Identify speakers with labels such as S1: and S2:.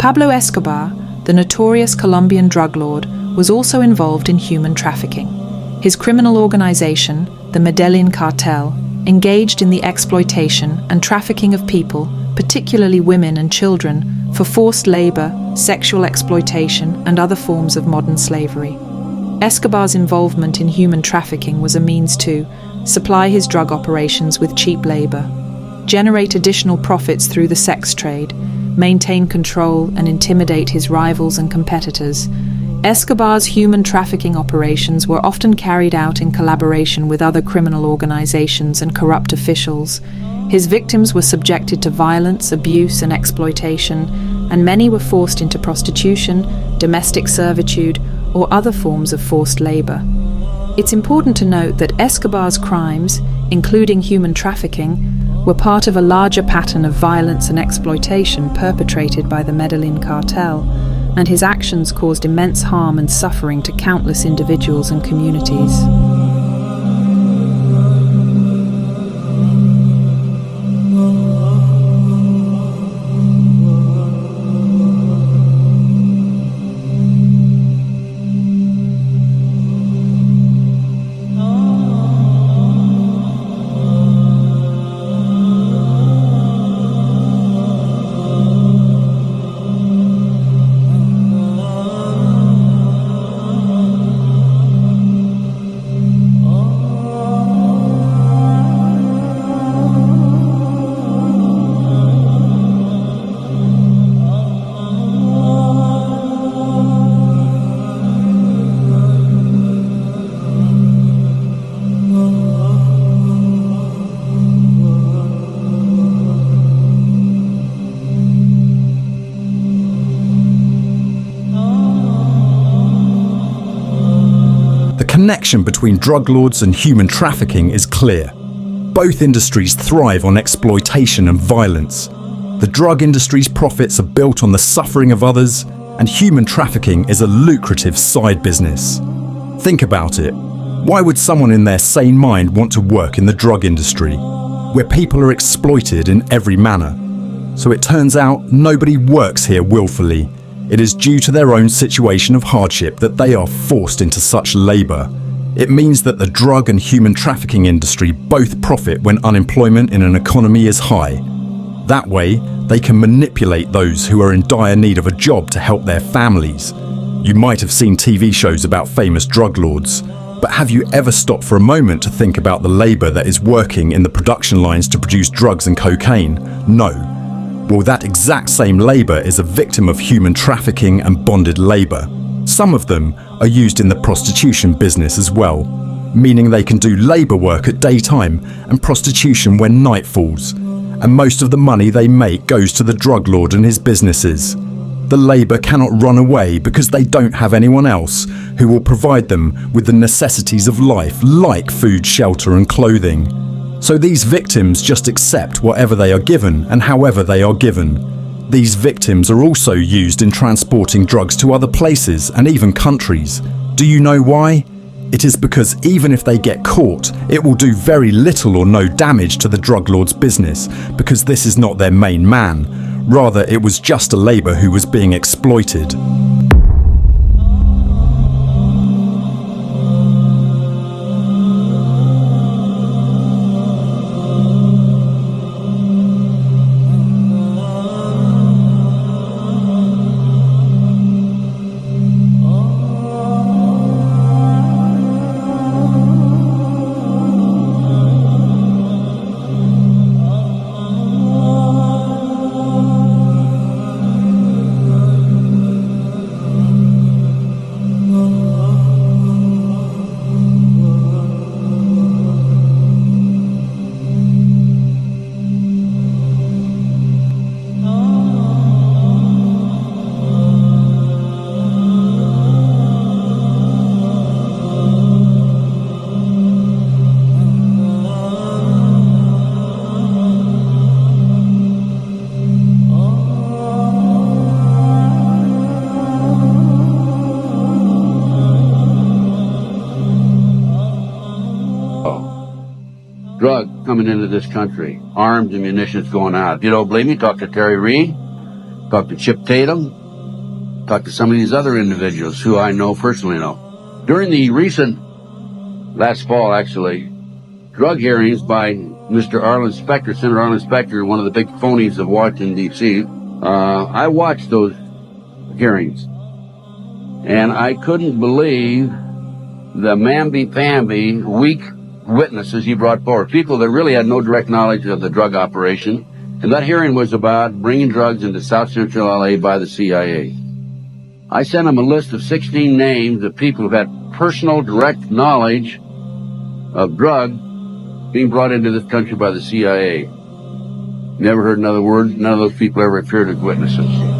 S1: Pablo Escobar, the notorious Colombian drug lord, was also involved in human trafficking. His criminal organization, the Medellin cartel, engaged in the exploitation and trafficking of people, particularly women and children, for forced labor, sexual exploitation, and other forms of modern slavery. Escobar's involvement in human trafficking was a means to supply his drug operations with cheap labor, generate additional profits through the sex trade, maintain control and intimidate his rivals and competitors. Escobar's human trafficking operations were often carried out in collaboration with other criminal organizations and corrupt officials. His victims were subjected to violence, abuse, and exploitation, and many were forced into prostitution, domestic servitude, or other forms of forced labor. It's important to note that Escobar's crimes, including human trafficking, were part of a larger pattern of violence and exploitation perpetrated by the Medellin cartel, and his actions caused immense harm and suffering to countless individuals and communities.
S2: The connection between drug lords and human trafficking is clear. Both industries thrive on exploitation and violence. The drug industry's profits are built on the suffering of others, and human trafficking is a lucrative side business. Think about it. Why would someone in their sane mind want to work in the drug industry, where people are exploited in every manner? So it turns out nobody works here willfully. It is due to their own situation of hardship that they are forced into such labor. It means that the drug and human trafficking industry both profit when unemployment in an economy is high. That way, they can manipulate those who are in dire need of a job to help their families. You might have seen TV shows about famous drug lords, but have you ever stopped for a moment to think about the labor that is working in the production lines to produce drugs and cocaine? No. Well, that exact same labor is a victim of human trafficking and bonded labor. Some of them are used in the prostitution business as well, meaning they can do labor work at daytime and prostitution when night falls. And most of the money they make goes to the drug lord and his businesses. The labor cannot run away because they don't have anyone else who will provide them with the necessities of life, like food, shelter, and clothing. So these victims just accept whatever they are given and however they are given. These victims are also used in transporting drugs to other places and even countries. Do you know why? It is because even if they get caught, it will do very little or no damage to the drug lord's business, because this is not their main man. Rather, it was just a labor who was being exploited.
S3: drug coming into this country, arms and munitions going out. If you don't believe me, talk to Terry Reid, talk to Chip Tatum, talk to some of these other individuals who I know personally know. During the recent, last fall actually, drug hearings by Mr. Arlen Specter, Senator Arlen Specter, one of the big phonies of Washington, D.C., I watched those hearings, and I couldn't believe the mamby-pamby, weak witnesses he brought forward, people that really had no direct knowledge of the drug operation. And that hearing was about bringing drugs into South Central LA by the CIA. I sent him a list of 16 names of people who had personal direct knowledge of drugs being brought into this country by the CIA. Never heard another word. None of those people ever appeared as witnesses.